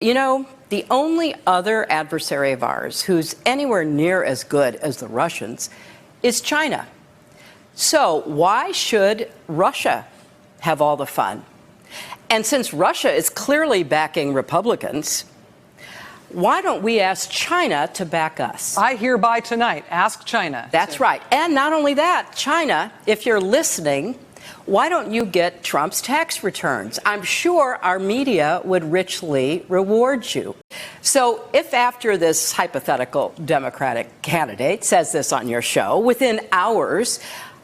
You know, the only other adversary of ours who's anywhere near as good as the Russians is China. So why should Russia have all the fun? And since Russia is clearly backing Republicans, why don't we ask China to back us? I hereby tonight ask China. That's right. And not only that, China, if you're listening, why don't you get Trump's tax returns? I'm sure our media would richly reward you. So if after this hypothetical Democratic candidate says this on your show, within hours,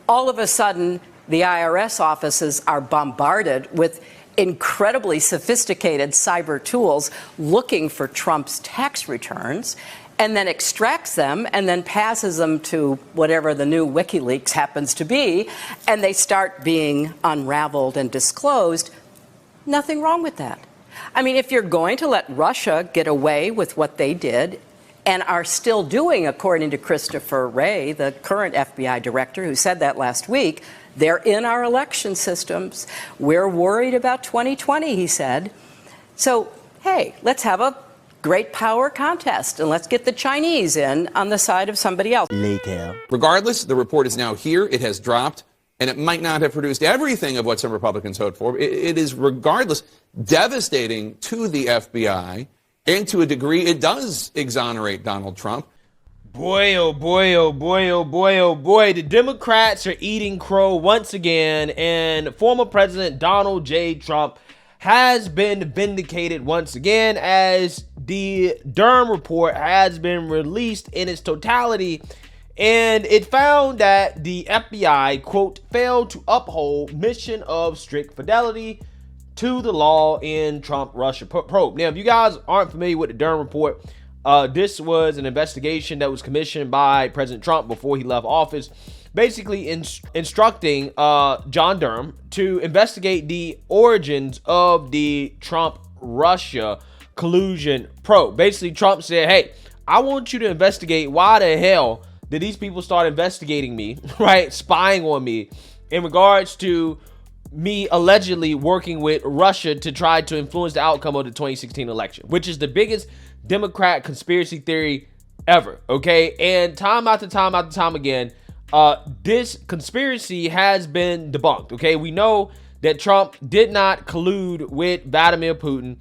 all of a sudden the IRS offices are bombarded with incredibly sophisticated cyber tools looking for Trump's tax returns, and then extracts them and then passes them to whatever the new WikiLeaks happens to be, and they start being unraveled and disclosed, nothing wrong with that. I mean, if you're going to let Russia get away with what they did and are still doing, according to Christopher Wray, the current FBI director who said that last week, they're in our election systems. We're worried about 2020, he said. So, hey, let's have a great power contest, and let's get the Chinese in on the side of somebody else. Later. Regardless, the report is now here. It has dropped, and it might not have produced everything of what some Republicans hoped for. It is, regardless, devastating to the FBI, and to a degree, it does exonerate Donald Trump. Boy, oh boy, oh boy, oh boy, oh boy. The Democrats are eating crow once again, and former President Donald J. Trump has been vindicated once again as the Durham Report has been released in its totality, and it found that the FBI, quote, failed to uphold mission of strict fidelity to the law in Trump-Russia probe. Now, if you guys aren't familiar with the Durham Report, this was an investigation that was commissioned by President Trump before he left office, basically instructing John Durham to investigate the origins of the Trump-Russia collusion probe. Basically, Trump said, hey, I want you to investigate why the hell did these people start investigating me, right, spying on me in regards to me allegedly working with Russia to try to influence the outcome of the 2016 election, which is the biggest Democrat conspiracy theory ever, okay? And time after time after time again, this conspiracy has been debunked, okay? We know that Trump did not collude with Vladimir Putin.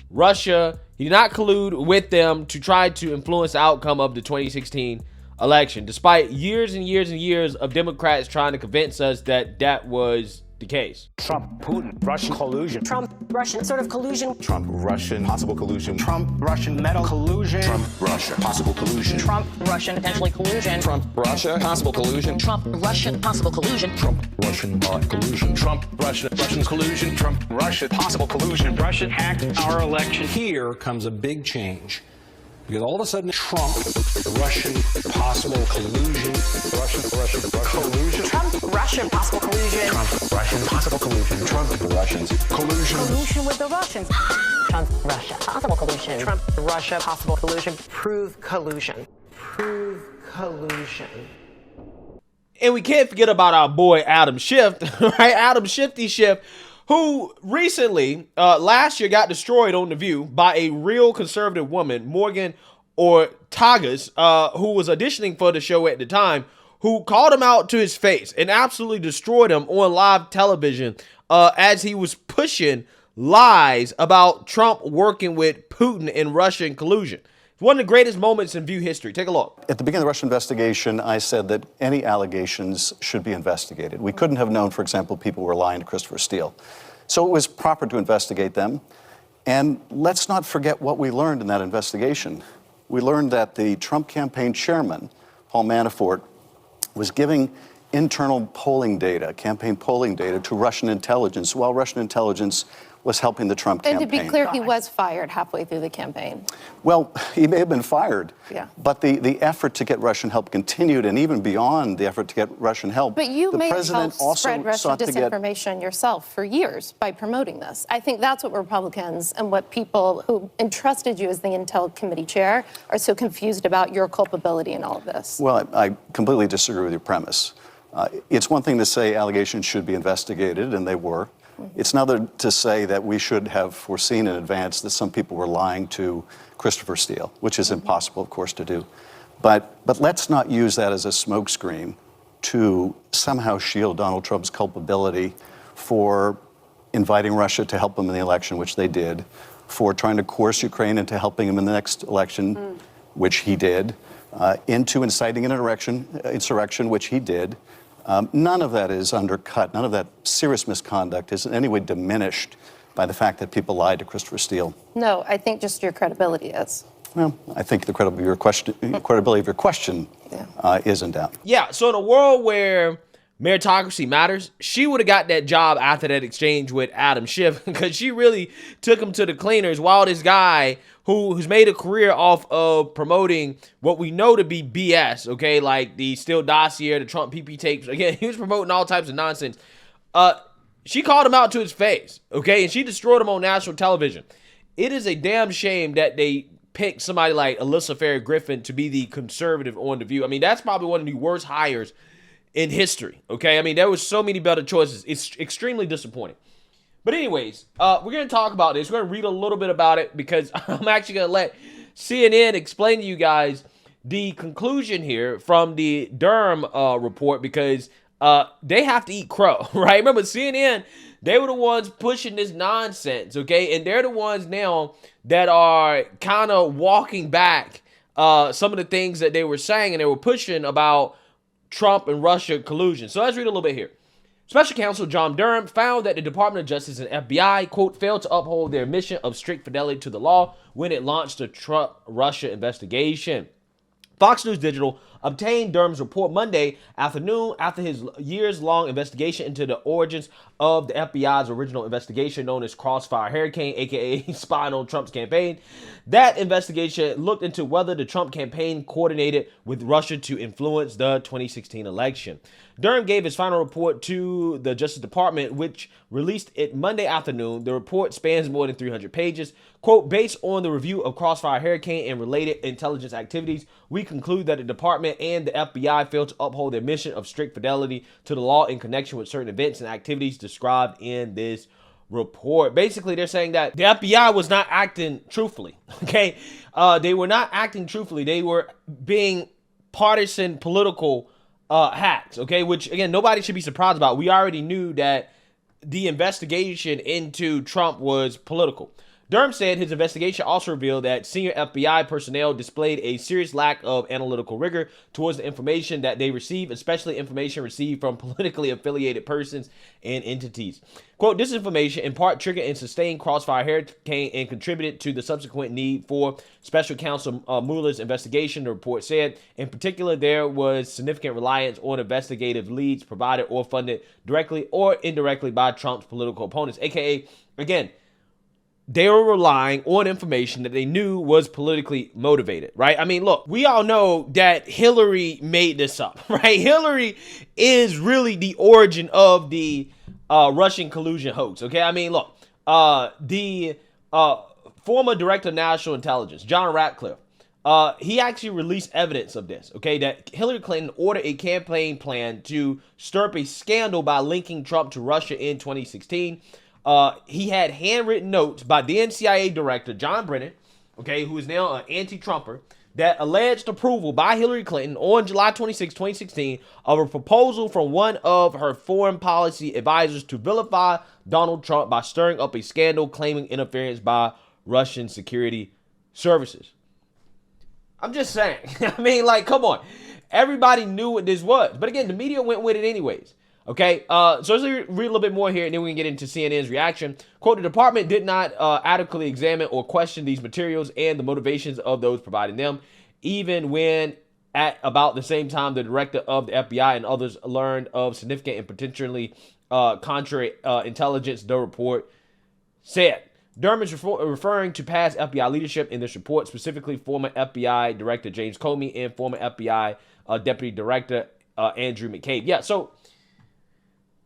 Russia, he did not collude with them to try to influence the outcome of the 2016 election, despite years and years and years of Democrats trying to convince us that that was the case. Trump, Putin, Russian collusion. Trump, Russian sort of collusion. Trump, Russian, possible collusion. Trump, Russian, metal collusion. Trump, Russia, possible collusion. Trump, Russian, potentially collusion. Trump, Russia, possible collusion. Trump, Russian, possible collusion. Trump, Russian, collusion. Trump, Russia, Russian collusion. Trump, Russia, possible collusion. Russia hacked our election. Here comes a big change. Because all of a sudden, Trump, Russian, possible collusion, Russian, collusion. Trump, Russian, possible collusion. Trump, Russian, possible collusion. Trump, Russians, collusion. Collusion with the Russians. Trump, Russia, possible collusion. Trump, Russia, possible collusion. Prove collusion. Prove collusion. And we can't forget about our boy Adam Schiff, right? Adam Shifty Schiff, who recently, last year, got destroyed on The View by a real conservative woman, Morgan Ortagus, who was auditioning for the show at the time, who called him out to his face and absolutely destroyed him on live television as he was pushing lies about Trump working with Putin in Russian collusion. One of the greatest moments in View history. Take a look. At the beginning of the Russian investigation, I said that any allegations should be investigated. We couldn't have known, for example, people were lying to Christopher Steele. So it was proper to investigate them. And let's not forget what we learned in that investigation. We learned that the Trump campaign chairman, Paul Manafort, was giving internal polling data, campaign polling data, to Russian intelligence, while Russian intelligence was helping the Trump campaign. And to be clear, he was fired halfway through the campaign. Well, he may have been fired, yeah. But the effort to get Russian help continued, and even beyond the effort to get Russian help, but you the may president have also spread Russian sought to get disinformation yourself for years by promoting this. I think that's what Republicans and what people who entrusted you as the Intel Committee chair are so confused about your culpability in all of this. Well, I completely disagree with your premise. It's one thing to say allegations should be investigated, and they were. It's another to say that we should have foreseen in advance that some people were lying to Christopher Steele, which is impossible, of course, to do. But let's not use that as a smokescreen to somehow shield Donald Trump's culpability for inviting Russia to help him in the election, which they did, for trying to coerce Ukraine into helping him in the next election, which he did, into inciting an insurrection, which he did. None of that is undercut. None of that serious misconduct is in any way diminished by the fact that people lied to Christopher Steele. No, I think just your credibility is. Well, I think the credibility of your question is in doubt. Yeah, so in a world where meritocracy matters, she would have got that job after that exchange with Adam Schiff because she really took him to the cleaners, while this guy who's made a career off of promoting what we know to be BS, okay, like the Steele dossier, the Trump PP tapes. Again, he was promoting all types of nonsense. She called him out to his face, okay, and she destroyed him on national television. It is a damn shame that they picked somebody like Alyssa Farah-Griffin to be the conservative on The View. I mean, that's probably one of the worst hires in history, okay? I mean, there was so many better choices. It's extremely disappointing. But anyways, we're going to talk about this. We're going to read a little bit about it because I'm actually going to let CNN explain to you guys the conclusion here from the Durham report because they have to eat crow, right? Remember, CNN, they were the ones pushing this nonsense, okay? And they're the ones now that are kind of walking back some of the things that they were saying and they were pushing about Trump and Russia collusion. So let's read a little bit here. Special Counsel John Durham found that the Department of Justice and FBI, quote, failed to uphold their mission of strict fidelity to the law when it launched the Trump-Russia investigation. Fox News Digital obtained Durham's report Monday afternoon after his years-long investigation into the origins of the FBI's original investigation known as Crossfire Hurricane, aka spying on Trump's campaign. That investigation looked into whether the Trump campaign coordinated with Russia to influence the 2016 election. Durham gave his final report to the Justice Department, which released it Monday afternoon. The report spans more than 300 pages. Quote, based on the review of Crossfire Hurricane and related intelligence activities, we conclude that the department and the FBI failed to uphold their mission of strict fidelity to the law in connection with certain events and activities described in this report. Basically, they're saying that the FBI was not acting truthfully, okay? They were not acting truthfully. They were being partisan political hacks, okay? Which, again, nobody should be surprised about. We already knew that the investigation into Trump was political. Durham said his investigation also revealed that senior FBI personnel displayed a serious lack of analytical rigor towards the information that they received, especially information received from politically affiliated persons and entities. Quote, this information in part triggered and sustained Crossfire Hurricane and contributed to the subsequent need for Special Counsel Mueller's investigation, the report said. In particular, there was significant reliance on investigative leads provided or funded directly or indirectly by Trump's political opponents, aka, again, they were relying on information that they knew was politically motivated, right? I mean, look, we all know that Hillary made this up, right? Hillary is really the origin of the Russian collusion hoax, okay? I mean, look, the former director of national intelligence, John Ratcliffe, he actually released evidence of this, okay, that Hillary Clinton ordered a campaign plan to stir up a scandal by linking Trump to Russia in 2016. He had handwritten notes by then CIA director John Brennan, okay, who is now an anti-Trumper, that alleged approval by Hillary Clinton on July 26, 2016 of a proposal from one of her foreign policy advisors to vilify Donald Trump by stirring up a scandal claiming interference by Russian security services. I'm just saying. I mean, like, come on. Everybody knew what this was. But again, the media went with it anyways. Okay, so let's read a little bit more here, and then we can get into CNN's reaction. Quote, the department did not adequately examine or question these materials and the motivations of those providing them, even when at about the same time the director of the FBI and others learned of significant and potentially contrary intelligence, the report said. Durham is referring to past FBI leadership in this report, specifically former FBI Director James Comey and former FBI Deputy Director Andrew McCabe. Yeah, so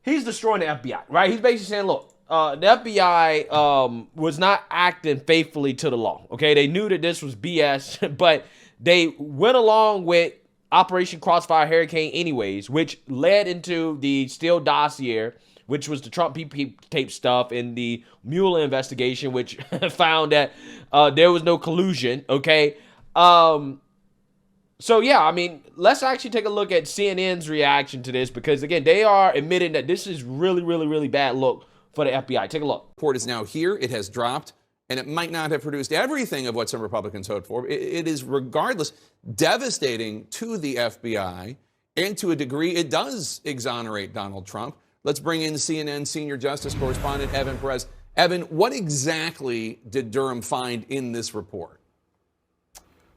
he's destroying the FBI, right? He's basically saying, look, the FBI was not acting faithfully to the law, okay? They knew that this was BS, but they went along with Operation Crossfire Hurricane anyways, which led into the Steele dossier, which was the Trump PP tape stuff and the Mueller investigation, which found that there was no collusion. Okay. So, yeah, I mean, let's actually take a look at CNN's reaction to this because, again, they are admitting that this is really, really, really bad look for the FBI. Take a look. Report is now here. It has dropped, and it might not have produced everything of what some Republicans hoped for. It is, regardless, devastating to the FBI, and to a degree, it does exonerate Donald Trump. Let's bring in CNN senior justice correspondent Evan Perez. Evan, what exactly did Durham find in this report?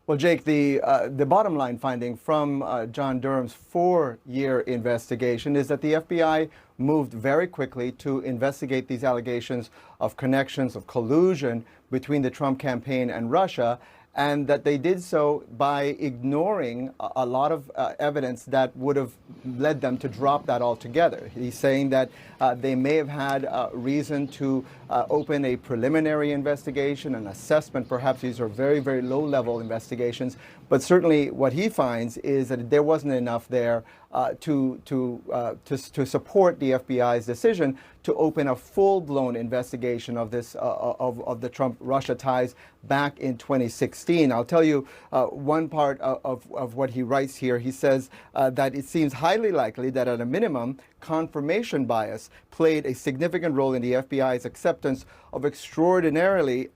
Well, Jake, the bottom line finding from John Durham's 4-year investigation is that the FBI moved very quickly to investigate these allegations of connections of collusion between the Trump campaign and Russia, and that they did so by ignoring a lot of evidence that would have led them to drop that altogether. He's saying that they may have had reason to open a preliminary investigation, an assessment. Perhaps these are very, very low-level investigations. But certainly what he finds is that there wasn't enough there to support the FBI's decision to open a full-blown investigation of this of the Trump-Russia ties back in 2016. I'll tell you one part of what he writes here. He says that it seems highly likely that at a minimum, confirmation bias played a significant role in the FBI's acceptance of extraordinarily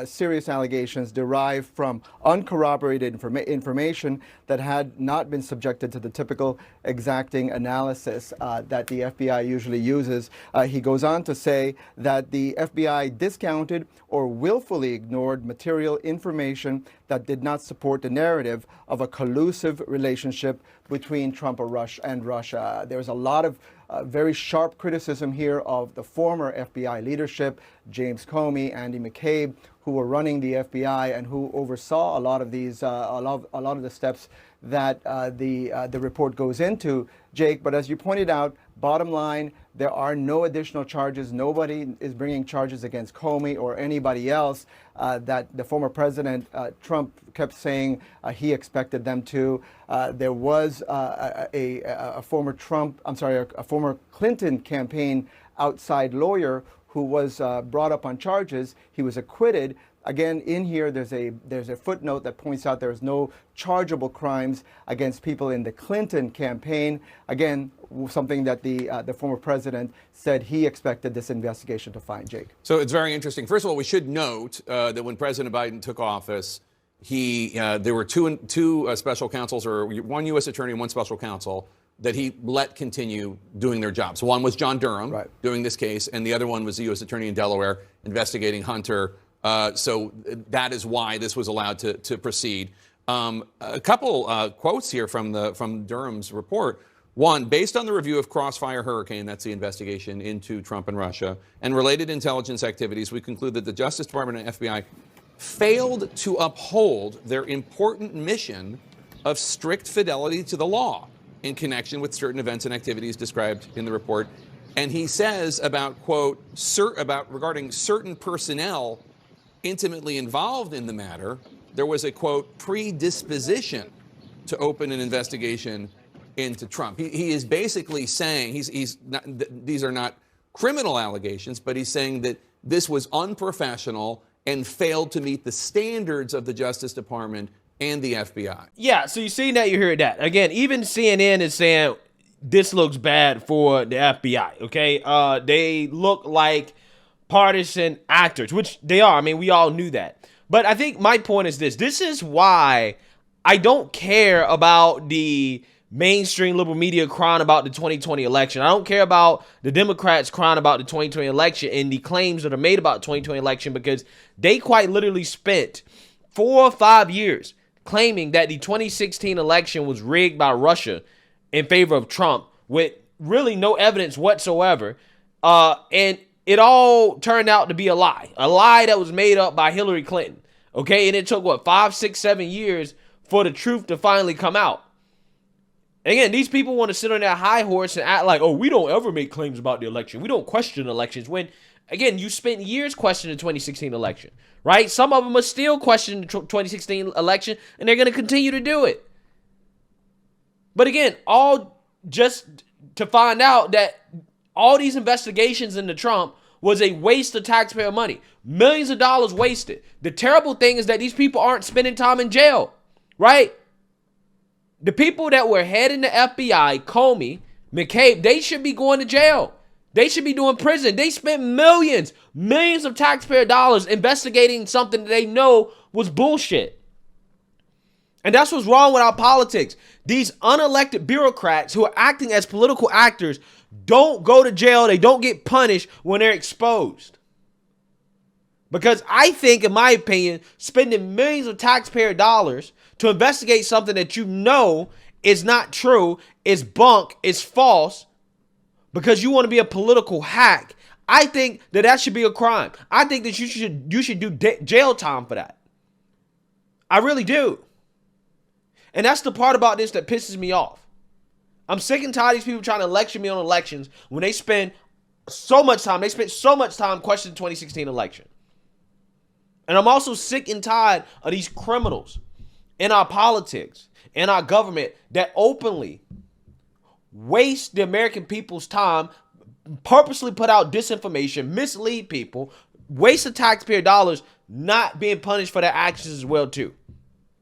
serious allegations derived from uncorroborated information that had not been subjected to the typical exacting analysis that the FBI usually uses. He goes on to say that the FBI discounted or willfully ignored material information that did not support the narrative of a collusive relationship between Trump and Russia. There's a lot of very sharp criticism here of the former FBI leadership, James Comey, Andy McCabe, who were running the FBI and who oversaw a lot of these, a lot of the steps that the report goes into, Jake. But as you pointed out, bottom line, there are no additional charges. Nobody is bringing charges against Comey or anybody else that the former president Trump kept saying he expected them to. There was a former Clinton campaign outside lawyer who was brought up on charges. He was acquitted. Again, in here, there's a footnote that points out there's no chargeable crimes against people in the Clinton campaign. Again, something that the former president said he expected this investigation to find, Jake. So it's very interesting. First of all, we should note that when President Biden took office, there were two special counsels, or one U.S. attorney and one special counsel, that he let continue doing their jobs. One was John Durham doing this case, and the other one was the U.S. attorney in Delaware investigating Hunter. So that is why this was allowed to proceed. A couple quotes here from Durham's report. One, based on the review of Crossfire Hurricane, that's the investigation into Trump and Russia, and related intelligence activities, we conclude that the Justice Department and FBI failed to uphold their important mission of strict fidelity to the law in connection with certain events and activities described in the report. And he says about, quote, regarding certain personnel intimately involved in the matter, there was a, quote, predisposition to open an investigation into Trump. He is basically saying, he's not, these are not criminal allegations, but he's saying that this was unprofessional and failed to meet the standards of the Justice Department and the FBI. Yeah, so you see that, you hear that. Again, even CNN is saying this looks bad for the FBI, okay? They look like partisan actors, which they are. I mean, we all knew that. But I think my point is this. This is why I don't care about the mainstream liberal media crying about the 2020 election. I don't care about the Democrats crying about the 2020 election and the claims that are made about the 2020 election, because they quite literally spent 4 or 5 years claiming that the 2016 election was rigged by Russia in favor of Trump with really no evidence whatsoever. And it all turned out to be a lie that was made up by Hillary Clinton. Okay. And it took 5, 6, 7 years for the truth to finally come out. Again, these people want to sit on their high horse and act like, oh, we don't ever make claims about the election. We don't question elections. When, again, you spent years questioning the 2016 election, right? Some of them are still questioning the 2016 election, and they're going to continue to do it. But again, all just to find out that all these investigations into Trump was a waste of taxpayer money. Millions of dollars wasted. The terrible thing is that these people aren't spending time in jail, right? The people that were heading the FBI, Comey, McCabe, they should be going to jail. They should be doing prison. They spent millions of taxpayer dollars investigating something that they know was bullshit. And that's what's wrong with our politics. These unelected bureaucrats who are acting as political actors don't go to jail. They don't get punished when they're exposed. Because I think, in my opinion, spending millions of taxpayer dollars to investigate something that you know is not true, is bunk, is false, because you want to be a political hack, I think that should be a crime. I think that you should do jail time for that. I really do. And that's the part about this that pisses me off. I'm sick and tired of these people trying to lecture me on elections when they spend so much time. They spent so much time questioning the 2016 election. And I'm also sick and tired of these criminals in our politics, in our government, that openly waste the American people's time, purposely put out disinformation, mislead people, waste the taxpayer dollars, not being punished for their actions as well too.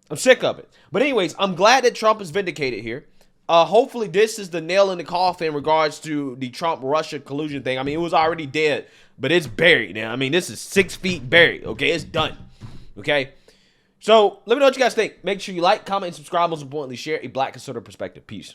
I'm sick of it. But anyways, I'm glad that Trump is vindicated here. Hopefully this is the nail in the coffin in regards to the Trump-Russia collusion thing. I mean, it was already dead, but it's buried now. I mean, this is 6 feet buried, okay? It's done, okay? So let me know what you guys think. Make sure you like, comment, and subscribe. Most importantly, share a Black conservative perspective. Peace.